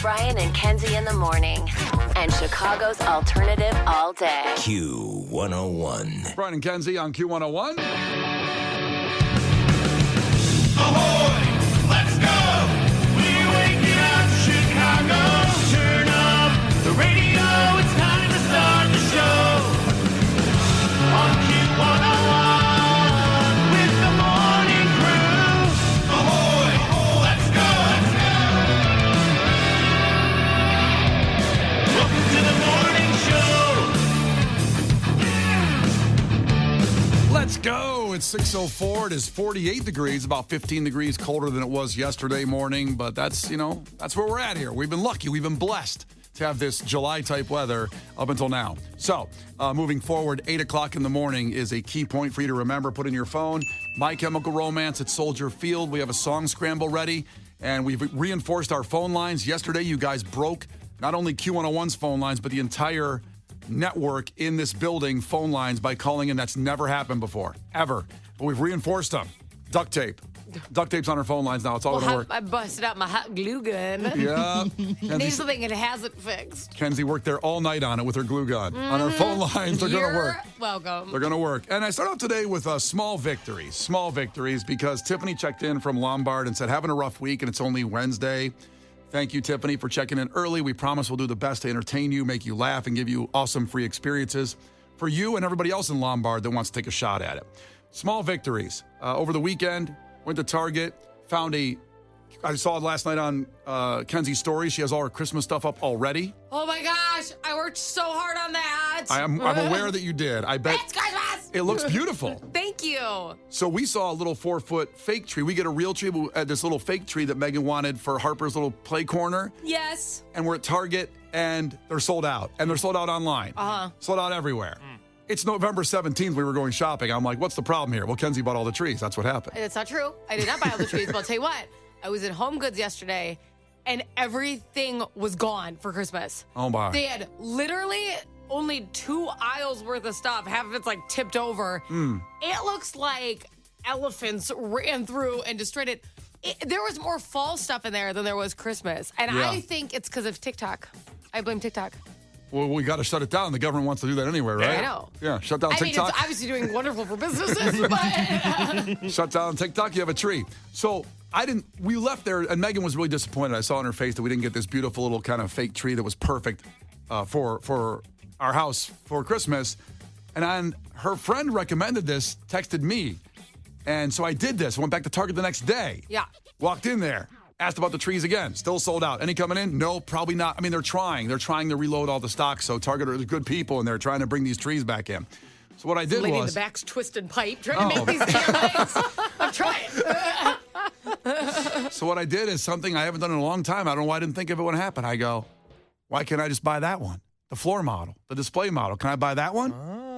Brian and Kenzie in the morning. And Chicago's alternative all day. Q101. Brian and Kenzie on Q101. Ahoy! Let's go! We're waking up Chicago. Turn up the radio. It's time to start the show. On Q101 with the morning crew. Ahoy! Let's go! Welcome to the morning show. Let's go. It's 6:04. It is 48 degrees, about 15 degrees colder than it was yesterday morning. But that's where we're at here. We've been lucky. We've been blessed to have this July-type weather up until now. So, moving forward, 8 o'clock in the morning is a key point for you to remember. Put in your phone. My Chemical Romance at Soldier Field. We have a song scramble ready, and we've reinforced our phone lines. Yesterday, you guys broke not only Q101's phone lines, but the entire network in this building phone lines by calling in. That's never happened before, ever. But we've reinforced them. Duct tape. Duct tape's on our phone lines now. It's all going to work. I busted out my hot glue gun. Yeah. Need something it hasn't fixed. Kenzie worked there all night on it with her glue gun. On our phone lines, they're going to work. Welcome. They're going to work. And I start out today with small victories. Small victories because Tiffany checked in from Lombard and said, having a rough week, and it's only Wednesday. Thank you, Tiffany, for checking in early. We promise we'll do the best to entertain you, make you laugh, and give you awesome free experiences for you and everybody else in Lombard that wants to take a shot at it. Small victories. Over the weekend, went to Target, found I saw it last night on Kenzie's story. She has all her Christmas stuff up already. Oh my gosh, I worked so hard on that. I'm aware that you did. I bet It's Christmas! it looks beautiful. Thank you. So we saw a little 4-foot fake tree. We get a real tree, but at this little fake tree that Megan wanted for Harper's little play corner. Yes. And we're at Target, and they're sold out. And they're sold out online. Sold out everywhere. It's November 17th. We were going shopping. I'm like, what's the problem here? Well, Kenzie bought all the trees. That's what happened. It's not true. I did not buy all the trees, but I'll tell you what. I was at Home Goods yesterday, and everything was gone for Christmas. Oh, my. They had literally only 2 aisles worth of stuff. Half of it's like tipped over. It looks like elephants ran through and destroyed it. There was more fall stuff in there than there was Christmas. And Yeah. I think it's because of TikTok. I blame TikTok. Well, we got to shut it down. The government wants to do that anyway, right? I know. Yeah, shut down I mean, TikTok. it's obviously doing wonderful for businesses, but Shut down TikTok, you have a tree. So we left there, and Megan was really disappointed. I saw on her face that we didn't get this beautiful little kind of fake tree that was perfect for our house for Christmas. And her friend recommended this, texted me. And so I did this. I went back to Target the next day. yeah. Walked in there. Asked about the trees again. Still sold out. Any coming in? No, probably not. I mean, they're trying. They're trying to reload all the stock. So Target are good people, and they're trying to bring these trees back in. So what I did Lady in was... the back's twisted pipe trying to make these damn things. I'm trying. So what I did is something I haven't done in a long time. I don't know why I didn't think of it when it happened. I go, why can't I just buy that one? The floor model, the display model. Can I buy that one?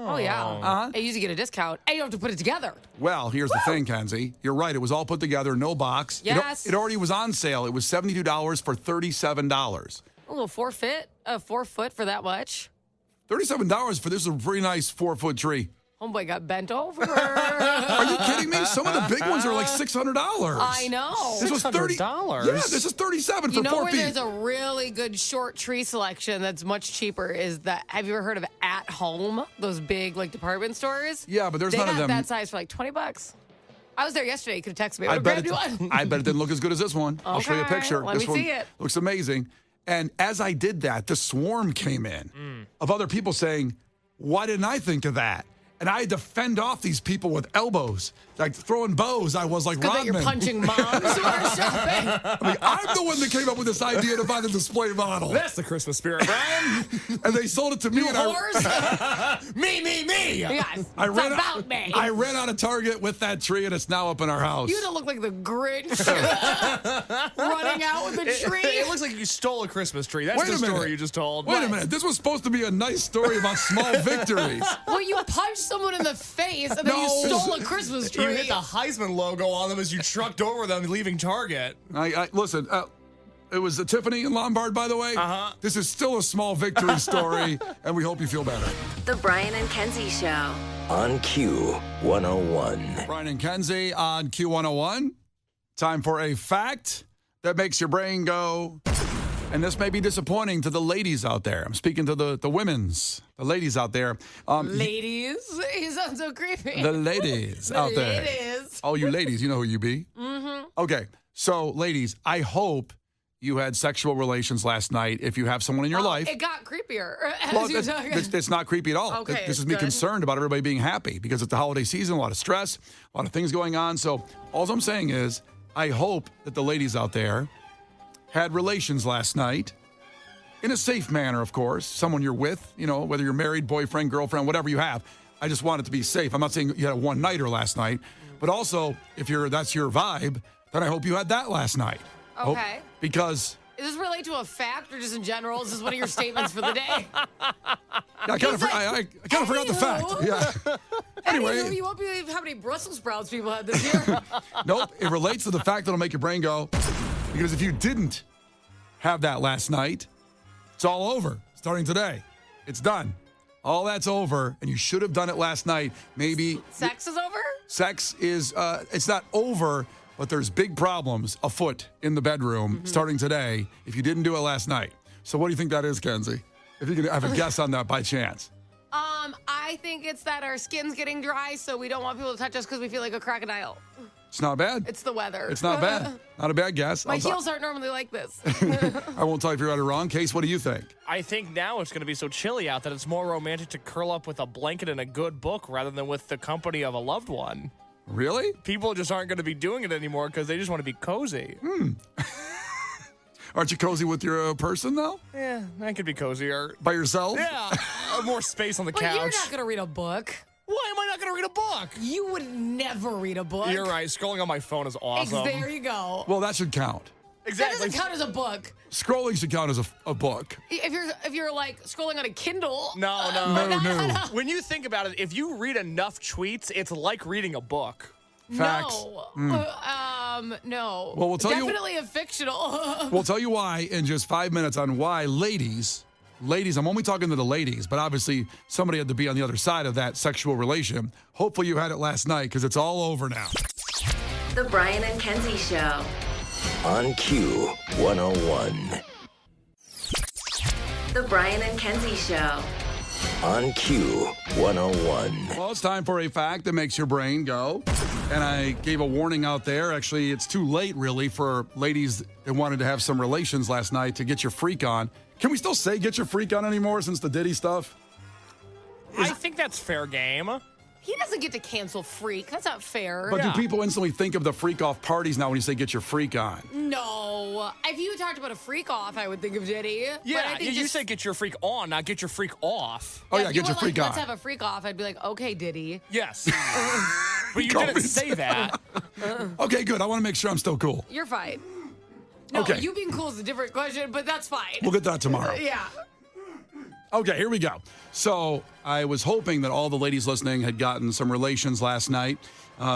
Oh, yeah. I usually get a discount. And you don't have to put it together. Well, here's the thing, Kenzie. You're right. It was all put together, no box. Yes. It already was on sale. It was $72 for $37. A little 4 foot for that much. $37 for this is a pretty nice 4-foot tree. Homeboy got bent over. Are you kidding me? Some of the big ones are like $600. I know. This was $30. $600? Yeah, this is $37 for 4 You know where feet. there's a really good short tree selection that's much cheaper is that, have you ever heard of At Home? Those big like department stores? Yeah, but there's they none got of them. that size for like $20. I was there yesterday. You could have texted me. I bet grabbed you one. I bet it didn't look as good as this one. I'll show you a Okay, picture. let This me one see it. looks amazing. And as I did that, the swarm came in of other people saying, why didn't I think of that? And I had to fend off these people with elbows, like throwing bows. I was like Good that Rodman. you're punching moms who are shopping. I'm the one that came up with this idea to buy the display model. That's the Christmas spirit, Brian. And they sold it to me. You and whores. me. Yes, it's about me. I ran out of Target with that tree, and it's now up in our house. You don't look like the Grinch running out with a tree. It looks like you stole a Christmas tree. That's Wait the a minute. story you just told. Wait a minute. This was supposed to be a nice story about small victories. Well, you punched someone in the face and then you No. stole a Christmas tree. You hit the Heisman logo on them as you trucked over them leaving Target. Listen, it was Tiffany and Lombard, by the way. This is still a small victory story, and we hope you feel better. The Brian and Kenzie Show. On Q101. Brian and Kenzie on Q101. Time for a fact that makes your brain go. And this may be disappointing to the ladies out there. I'm speaking to the ladies out there. Ladies? You sound so creepy. The ladies out there. Ladies. Oh, you ladies, you know who you be. Mm-hmm. Okay, so ladies, I hope you had sexual relations last night if you have someone in your life. It got creepier. Well, it's not creepy at all. Okay, This is me good. concerned about everybody being happy because it's the holiday season, a lot of stress, a lot of things going on. So all I'm saying is I hope that the ladies out there had relations last night in a safe manner, of course. Someone you're with, whether you're married, boyfriend, girlfriend, whatever you have. I just want it to be safe. I'm not saying you had a one-nighter last night, but also if that's your vibe, then I hope you had that last night. Okay. Because... Does this relate to a fact or just in general? Is this one of your statements for the day? I kind of forgot the fact. Yeah. Anyway. Anywho, you won't believe how many Brussels sprouts people had this year. Nope. It relates to the fact that'll make your brain go. Because if you didn't have that last night, it's all over. Starting today. It's done. All that's over, and you should have done it last night. Maybe. Sex is over? Sex is, it's not over, but there's big problems afoot in the bedroom starting today if you didn't do it last night. So what do you think that is, Kenzie? If you can have a guess on that by chance. I think it's that our skin's getting dry, so we don't want people to touch us because we feel like a crocodile. It's not bad. It's the weather. It's not bad. Not a bad guess. My heels aren't normally like this. I won't tell you if you're right or wrong. Case, what do you think? I think now it's going to be so chilly out that it's more romantic to curl up with a blanket and a good book rather than with the company of a loved one. Really? People just aren't going to be doing it anymore because they just want to be cozy. Aren't you cozy with your person, though? Yeah, I could be cozier. By yourself? Yeah, more space on the But couch. you're not going to read a book. Why am I not going to read a book? You would never read a book. You're right. Scrolling on my phone is awesome. There you go. Well, that should count. That Exactly. doesn't count as a book. Scrolling should count as a book. If you're like scrolling on a Kindle. No. When you think about it, if you read enough tweets, it's like reading a book. Facts. No. Well, we'll tell you- Definitely a fictional. We'll tell you why in just 5 minutes on why ladies, I'm only talking to the ladies, but obviously somebody had to be on the other side of that sexual relation. Hopefully you had it last night because it's all over now. The Brian and Kenzie Show. On Q 101. The Brian and Kenzie Show. On Q 101. Well, it's time for a fact that makes your brain go. And I gave a warning out there. Actually, it's too late, really, for ladies that wanted to have some relations last night to get your freak on. Can we still say get your freak on anymore since the Diddy stuff? I think that's fair game. He doesn't get to cancel freak. That's not fair. But do people instantly think of the freak off parties now when you say get your freak on? No. If you talked about a freak off, I would think of Diddy. But I Yeah, think you say get your freak on, not get your freak off. Oh, yeah, if get you your were freak like, on. Let's have a freak off. I'd be like, okay, Diddy. Yes. But you Call didn't me say that. Okay, good. I want to make sure I'm still cool. You're fine. No, Okay. you being cool is a different question, but that's fine. We'll get to that tomorrow. Yeah. Okay, here we go. So I was hoping that all the ladies listening had gotten some relations last night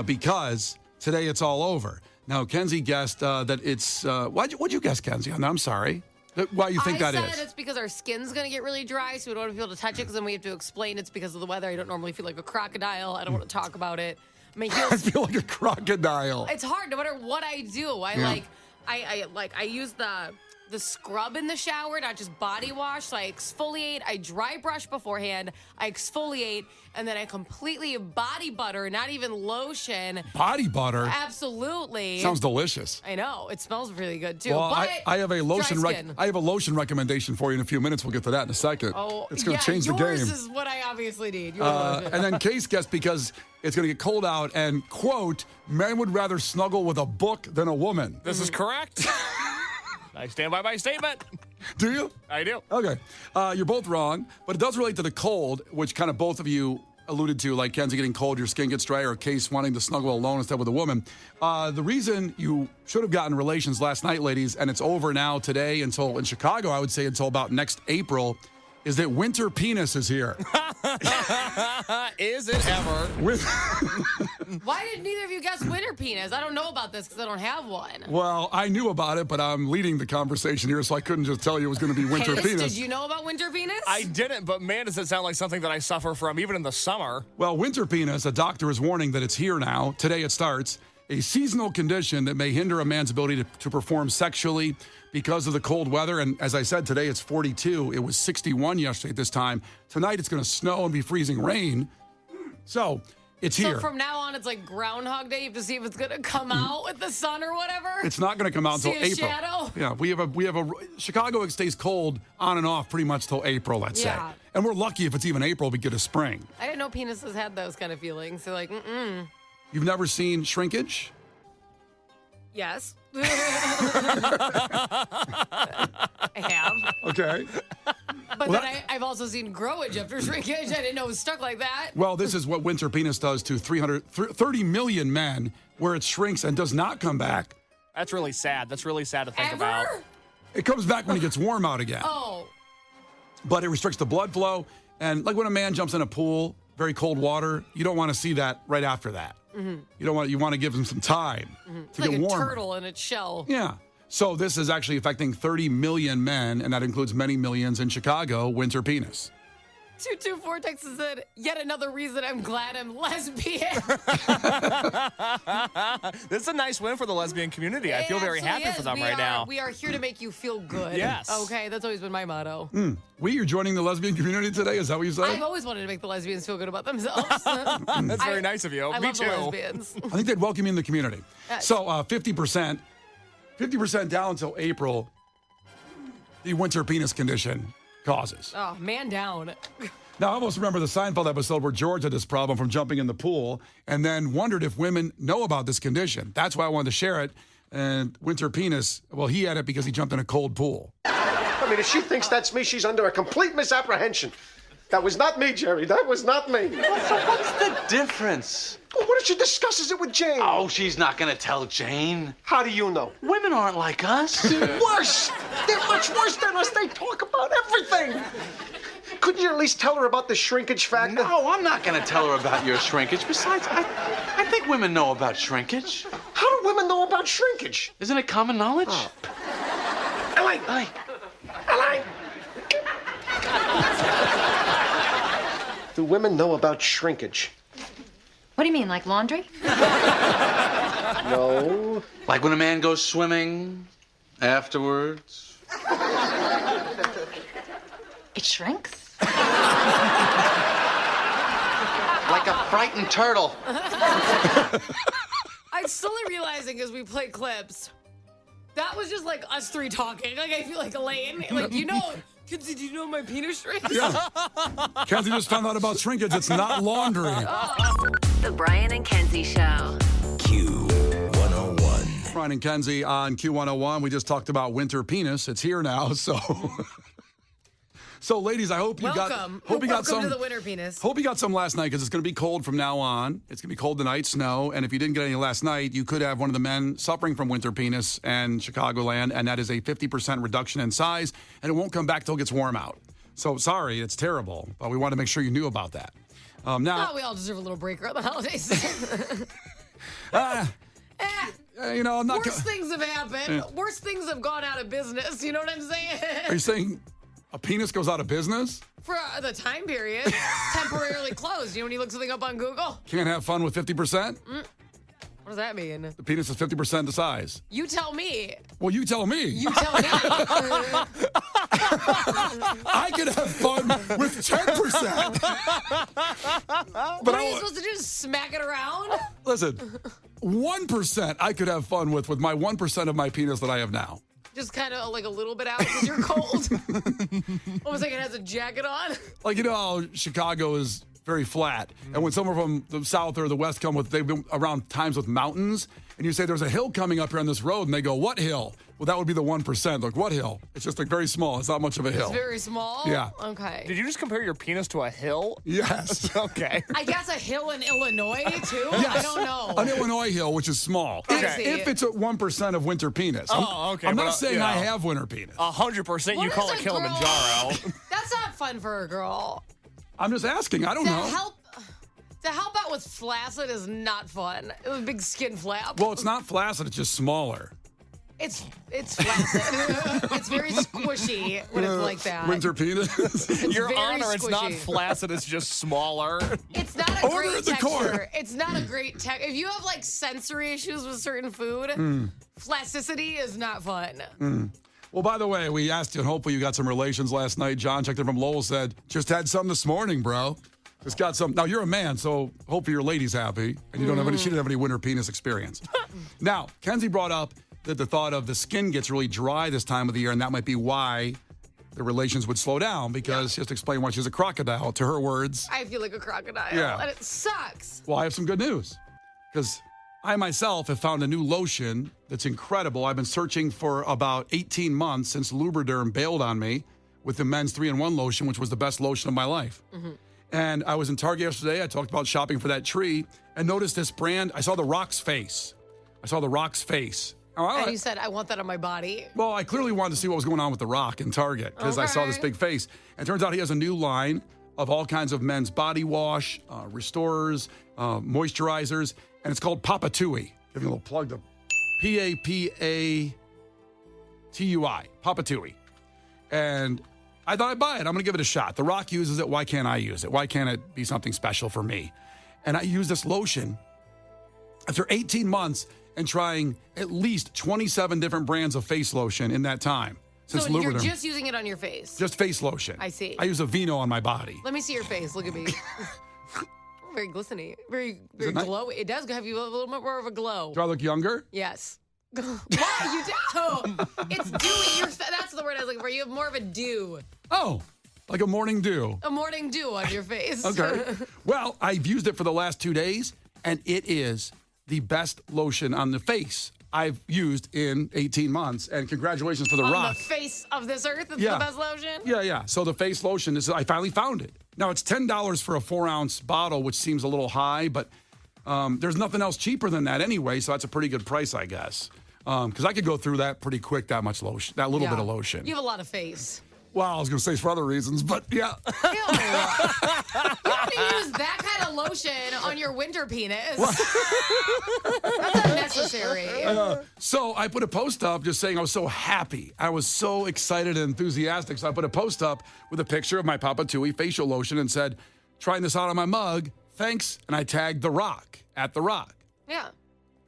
because today it's all over. Now, Kenzie guessed that it's... what'd you guess, Kenzie? I'm sorry. Why you think that I is? said it's because our skin's going to get really dry, so we don't want people to touch it, because then we have to explain it's because of the weather. I don't normally feel like a crocodile. I don't want to talk about it. My I heels... feel like a crocodile. It's hard no matter what I do. I use the scrub in the shower, not just body wash. So I exfoliate, I dry brush beforehand, I exfoliate, and then I completely body butter, not even lotion. Body butter? Absolutely. Sounds delicious. I know. It smells really good too. Well, but I have a lotion. dry skin. I have a lotion recommendation for you in a few minutes. We'll get to that in a second. Oh, it's going to change the game. Yours is what I obviously need. Your lotion. And then Case guessed because it's going to get cold out, and quote, men would rather snuggle with a book than a woman. This is correct. I stand by my statement. Do you? I do. Okay. You're both wrong, but it does relate to the cold, which kind of both of you alluded to, like Kenzie getting cold, your skin gets dry, or Case wanting to snuggle alone instead with a woman. The reason you should have gotten relations last night, ladies, and it's over now today until, in Chicago, I would say until about next April, is that winter penis is here. Is it ever? Why did neither of you guess winter penis? I don't know about this because I don't have one. Well, I knew about it, but I'm leading the conversation here, so I couldn't just tell you it was going to be winter Case, penis. did you know about winter penis? I didn't, but man, does it sound like something that I suffer from even in the summer. Well, winter penis, a doctor is warning that it's here now. Today it starts. a seasonal condition that may hinder a man's ability to perform sexually because of the cold weather. And as I said, today it's 42. It was 61 yesterday at this time. Tonight it's going to snow and be freezing rain. So it's here. So from now on, it's like Groundhog Day. You have to see if it's going to come out with the sun or whatever. It's not going to come out until See a April. shadow? Yeah, we have a Chicago. It stays cold on and off pretty much till April, let's say. And we're lucky if it's even April, we get a spring. I didn't know penises had those kind of feelings. They're like, You've never seen shrinkage? Yes. I have. Okay. But then I've also seen growage after shrinkage. I didn't know it was stuck like that. Well, this is what winter penis does to 30 million men, where it shrinks and does not come back. That's really sad. That's really sad to think Ever? about. It comes back when it gets warm out again. Oh. But it restricts the blood flow. And like when a man jumps in a pool, very cold water, you don't want to see that right after that. You want to give him some time to Like get a warmer. turtle in its shell. Yeah. So this is actually affecting 30 million men, and that includes many millions in Chicago, winter penis. 224 Texas said, yet another reason I'm glad I'm lesbian. This is a nice win for the lesbian community. I feel very happy for them right now. We are here to make you feel good. Yes. Okay, that's always been my motto. You're joining the lesbian community today? Is that what you said? I've always wanted to make the lesbians feel good about themselves. That's very nice of you. I Me love too. the lesbians. I think they'd welcome you in the community. Yes. So 50% down until April, the winter penis condition causes. Oh, man down. Now, I almost remember the Seinfeld episode where George had this problem from jumping in the pool and then wondered if women know about this condition. That's why I wanted to share it. And winter penis, well, he had it because he jumped in a cold pool. I mean, if she thinks that's me, she's under a complete misapprehension. That was not me, Jerry. That was not me. What's the difference? Well, what if she discusses it with Jane? Oh, she's not gonna tell Jane. How do you know? Women aren't like us. Worse! They're much worse than us. They talk about everything. Couldn't you at least tell her about the shrinkage factor? No, I'm not gonna tell her about your shrinkage. Besides, I think women know about shrinkage. How do women know about shrinkage? Isn't it common knowledge? Elaine! Hey, Elaine! Do women know about shrinkage? What do you mean, like laundry? No. like when a man goes swimming afterwards. It shrinks? Like a frightened turtle. I'm slowly realizing as we play clips, that was just like us three talking. Like, I feel like Elaine, like, Kenzie, do you know my penis shrinks? Yeah. Kenzie just found out about shrinkage. It's not laundry. The Brian and Kenzie Show. Q101. Brian and Kenzie on Q101. We just talked about winter penis. It's here now, so... So, ladies, I hope you Welcome. got Welcome some to the winter penis. Hope you got some last night because it's going to be cold from now on. It's going to be cold tonight, snow, and if you didn't get any last night, you could have one of the men suffering from winter penis in Chicagoland, and that is a 50% reduction in size, and it won't come back till it gets warm out. So, sorry, it's terrible, but we want to make sure you knew about that. Now, Oh, we all deserve a little break around the holidays. I'm not. Worse things have happened. Worse things have gone out of business. You know what I'm saying? Are you saying a penis goes out of business? For the time period, temporarily closed. You know when you look something up on Google? Can't have fun with 50%? What does that mean? The penis is 50% the size. You tell me. Well, you tell me. You tell me. I could have fun with 10%. What are you supposed to do? Smack it around? Listen, 1% I could have fun with my 1% of my penis that I have now. Just kind of like a little bit out because you're cold. Almost like it has a jacket on. Like, you know how Chicago is very flat. And when someone from the south or the west come with, they've been around times with mountains, and you say there's a hill coming up here on this road, and they go, what hill? Well, that would be the 1%. Like, what hill? It's just like very small. It's not much of a hill. It's very small? Yeah. Okay. Did you just compare your penis to a hill? Yes. Okay. I guess a hill in Illinois, too? Yes. I don't know. An Illinois hill, which is small. Okay. If it's at 1% of winter penis. Okay, I'm but, not saying I yeah. have winter penis. 100% you What call is it a girl- Kilimanjaro. That's not fun for a girl. I'm just asking. I don't To know. help out with flaccid is not fun. It was a big skin flap. Well, it's not flaccid. It's just smaller. It's flaccid. It's very squishy when it's like that. Winter penis. Your very Honor, it's not squishy. flaccid, it's just smaller. It's not a Order great at the texture. core. It's not a great texture. If you have like sensory issues with certain food, flaccicity is not fun. Well, by the way, we asked you, and hopefully you got some relations last night. John checked in from Lowell, said, just had some this morning, bro. Just got some. Now, you're a man, so hopefully your lady's happy, and you don't have any, she didn't have any winter penis experience. Now, Kenzie brought up that the thought of the skin gets really dry this time of the year, and that might be why the relations would slow down, because she has to explain why she's a crocodile, to her words. I feel like a crocodile, Yeah. and it sucks. Well, I have some good news, because I myself have found a new lotion that's incredible. I've been searching for about 18 months since Lubriderm bailed on me with the men's 3-in-1 lotion, which was the best lotion of my life. And I was in Target yesterday. I talked about shopping for that tree and noticed this brand. I saw the Rock's face. And you said, I want that on my body. Well, I clearly wanted to see what was going on with The Rock in Target because I saw this big face. And it turns out he has a new line of all kinds of men's body wash, restorers, moisturizers, and it's called Papatui. Give me a little plug to Papatui. Papatui. And I thought I'd buy it. I'm going to give it a shot. The Rock uses it. Why can't I use it? Why can't it be something special for me? And I use this lotion after 18 months and trying at least 27 different brands of face lotion in that time. Since So you're Lubriderm. just using it on your face. Just face lotion. I see. I use a Vino on my body. Let me see your face. Look at me. Very glistening. Very it nice? glowy. It does have you a little bit more of a glow. Do I look younger? Yes. Wow, you do. It's dewy. That's the word I was looking for. You have more of a dew. Oh, like a morning dew. A morning dew on your face. Okay. Well, I've used it for the last 2 days, and it is the best lotion on the face I've used in 18 months. And congratulations to The On Rock. the face of this earth, it's Yeah. the best lotion? Yeah. So the face lotion I finally found it. Now it's $10 for a 4-ounce bottle, which seems a little high, but there's nothing else cheaper than that anyway. So that's a pretty good price, I guess. Because I could go through that pretty quick, that much lotion, that little bit of lotion. You have a lot of face. Well, I was going to say for other reasons, but yeah. Ew. You don't need to use that kind of lotion on your winter penis. That's unnecessary. So I put a post up just saying I was so happy. I was so excited and enthusiastic. So I put a post up with a picture of my Papatui facial lotion and said, trying this out on my mug, thanks. And I tagged The Rock, at The Rock. Yeah.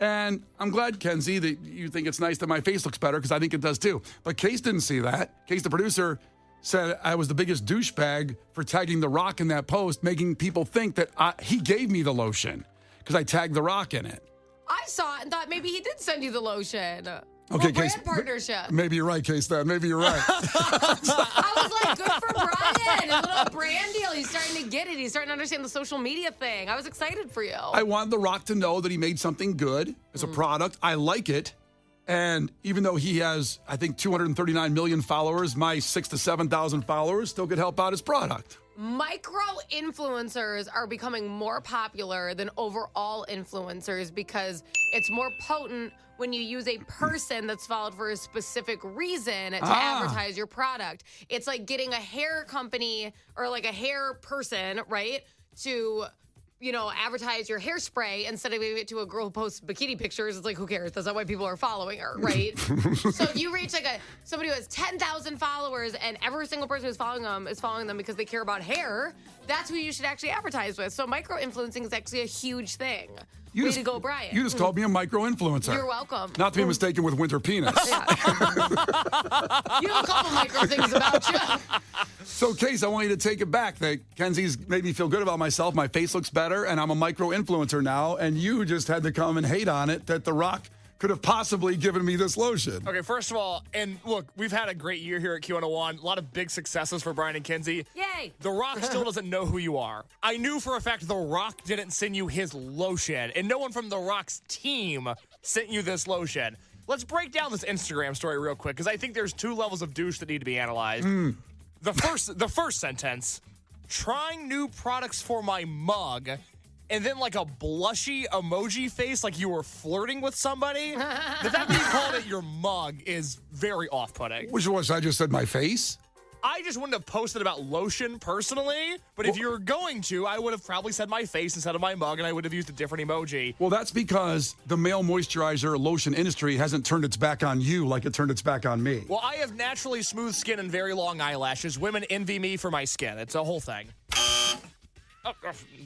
And I'm glad, Kenzie, that you think it's nice that my face looks better, because I think it does too. But Case didn't see that. Case, the producer, said I was the biggest douchebag for tagging The Rock in that post, making people think that he gave me the lotion because I tagged The Rock in it. I saw it and thought maybe he did send you the lotion. Okay, Well, brand Case. partnership. Maybe you're right, Case, then. Maybe you're right. I was like, good for Brian. A little brand deal. He's starting to get it. He's starting to understand the social media thing. I was excited for you. I wanted The Rock to know that he made something good as a product. I like it. And even though he has, I think, 239 million followers, my 6,000 to 7,000 followers still could help out his product. Micro influencers are becoming more popular than overall influencers because it's more potent when you use a person that's followed for a specific reason to advertise your product. It's like getting a hair company or like a hair person, right, to advertise your hairspray instead of giving it to a girl who posts bikini pictures. It's like, who cares? That's not why people are following her, right? So if you reach like somebody who has 10,000 followers and every single person who's following them is following them because they care about hair, that's who you should actually advertise with. So micro-influencing is actually a huge thing. Way to go, Brian. You just called me a micro-influencer. You're welcome. Not to be mistaken with winter penis. Yeah. You have a couple micro things about you. So, Case, I want you to take it back. That Kenzie's made me feel good about myself. My face looks better, and I'm a micro-influencer now. And you just had to come and hate on it that The Rock could have possibly given me this lotion. Okay, first of all, and look, we've had a great year here at Q101. A lot of big successes for Brian and Kenzie. Yay. The Rock still doesn't know who you are. I knew for a fact The Rock didn't send you his lotion, and no one from The Rock's team sent you this lotion. Let's break down this Instagram story real quick, because I think there's two levels of douche that need to be analyzed. The first sentence, trying new products for my mug, and then like a blushy emoji face like you were flirting with somebody. The fact that you called it your mug is very off-putting. Which was, I just said my face? I just wouldn't have posted about lotion personally, but if you're going to, I would have probably said my face instead of my mug, and I would have used a different emoji. Well, that's because the male moisturizer lotion industry hasn't turned its back on you like it turned its back on me. Well, I have naturally smooth skin and very long eyelashes. Women envy me for my skin. It's a whole thing.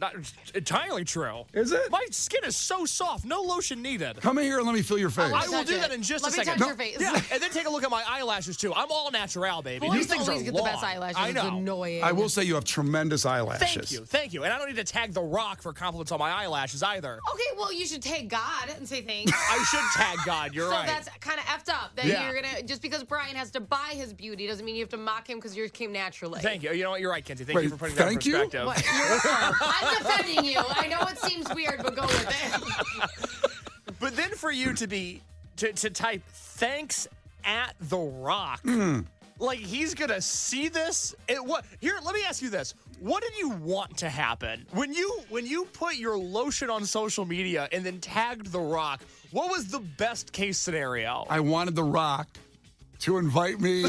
Not entirely true. Is it? My skin is so soft. No lotion needed. Come in here and let me feel your face. I will do that in just a second. Let me touch your face. Yeah, and then take a look at my eyelashes, too. I'm all natural, baby. Boys These things always are get long. the best eyelashes. I know. It's annoying. I will say you have tremendous eyelashes. Thank you. And I don't need to tag The Rock for compliments on my eyelashes either. Okay, well, you should tag God and say thanks. I should tag God. You're right. So that's kind of effed up. That you're going to, just because Brian has to buy his beauty doesn't mean you have to mock him because yours came naturally. Thank you. You know what? You're right, Kenzie. Thank Wait, you for putting that in thank you? perspective. What? You're welcome. I'm defending you. I know it seems weird, but go with it. But then for you to type thanks at The Rock, like he's gonna see this. Here, let me ask you this: what did you want to happen when you put your lotion on social media and then tagged The Rock? What was the best case scenario? I wanted The Rock to invite me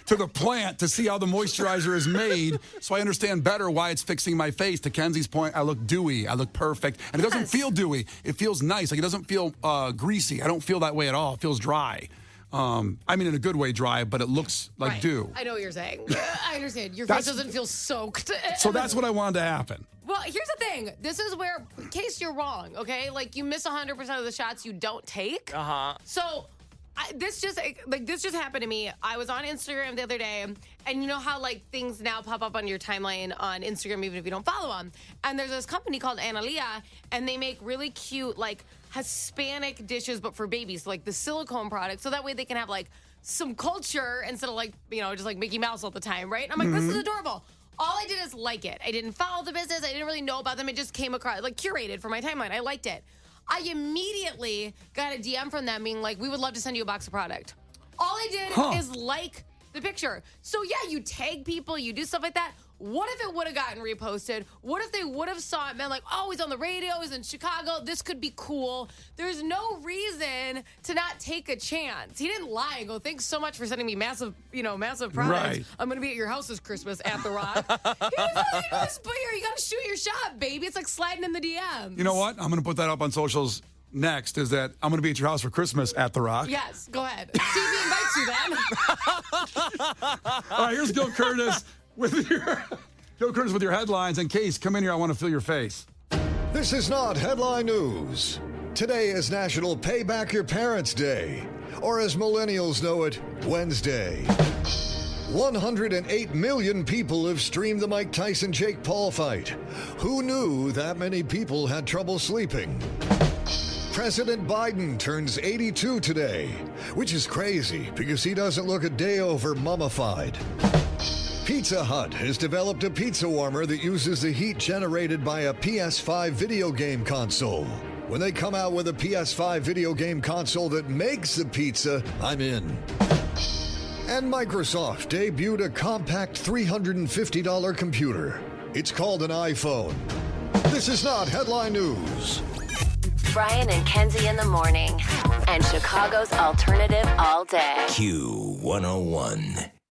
to the plant to see how the moisturizer is made so I understand better why it's fixing my face. To Kenzie's point, I look dewy. I look perfect. And it doesn't feel dewy. It feels nice. Like, it doesn't feel greasy. I don't feel that way at all. It feels dry. I mean, in a good way dry, but it looks like Right. dew. I know what you're saying. I understand. Your face doesn't feel soaked. So that's what I wanted to happen. Well, here's the thing. This is where, in case you're wrong, okay? Like, you miss 100% of the shots you don't take. Uh-huh. So this just happened to me. I was on Instagram the other day, and you know how like things now pop up on your timeline on Instagram even if you don't follow them. And there's this company called Analia, and they make really cute like Hispanic dishes, but for babies, so, like the silicone product, so that way they can have like some culture instead of like just like Mickey Mouse all the time, right? And I'm like, this is adorable. All I did is like it. I didn't follow the business. I didn't really know about them. It just came across like curated for my timeline. I liked it. I immediately got a DM from them being like, we would love to send you a box of product. All I did is like the picture. So yeah, you tag people, you do stuff like that. What if it would have gotten reposted? What if they would have saw it and been like, oh, he's on the radio, he's in Chicago, this could be cool. There's no reason to not take a chance. He didn't lie and go, thanks so much for sending me massive products. Right. I'm going to be at your house this Christmas at The Rock. He was like, you got to shoot your shot, baby. It's like sliding in the DMs. You know what? I'm going to put that up on socials next, is that I'm going to be at your house for Christmas at The Rock. Yes, go ahead. See if he invites you then. All right, here's Gil Curtis with your headlines. And Case, come in here. I want to feel your face. This is not headline news. Today is National Pay Back Your Parents Day, or as millennials know it, Wednesday. 108 million people have streamed the Mike Tyson-Jake Paul fight. Who knew that many people had trouble sleeping? President Biden turns 82 today, which is crazy because he doesn't look a day over mummified. Pizza Hut has developed a pizza warmer that uses the heat generated by a PS5 video game console. When they come out with a PS5 video game console that makes the pizza, I'm in. And Microsoft debuted a compact $350 computer. It's called an iPhone. This is not headline news. Brian and Kenzie in the morning. And Chicago's alternative all day. Q101.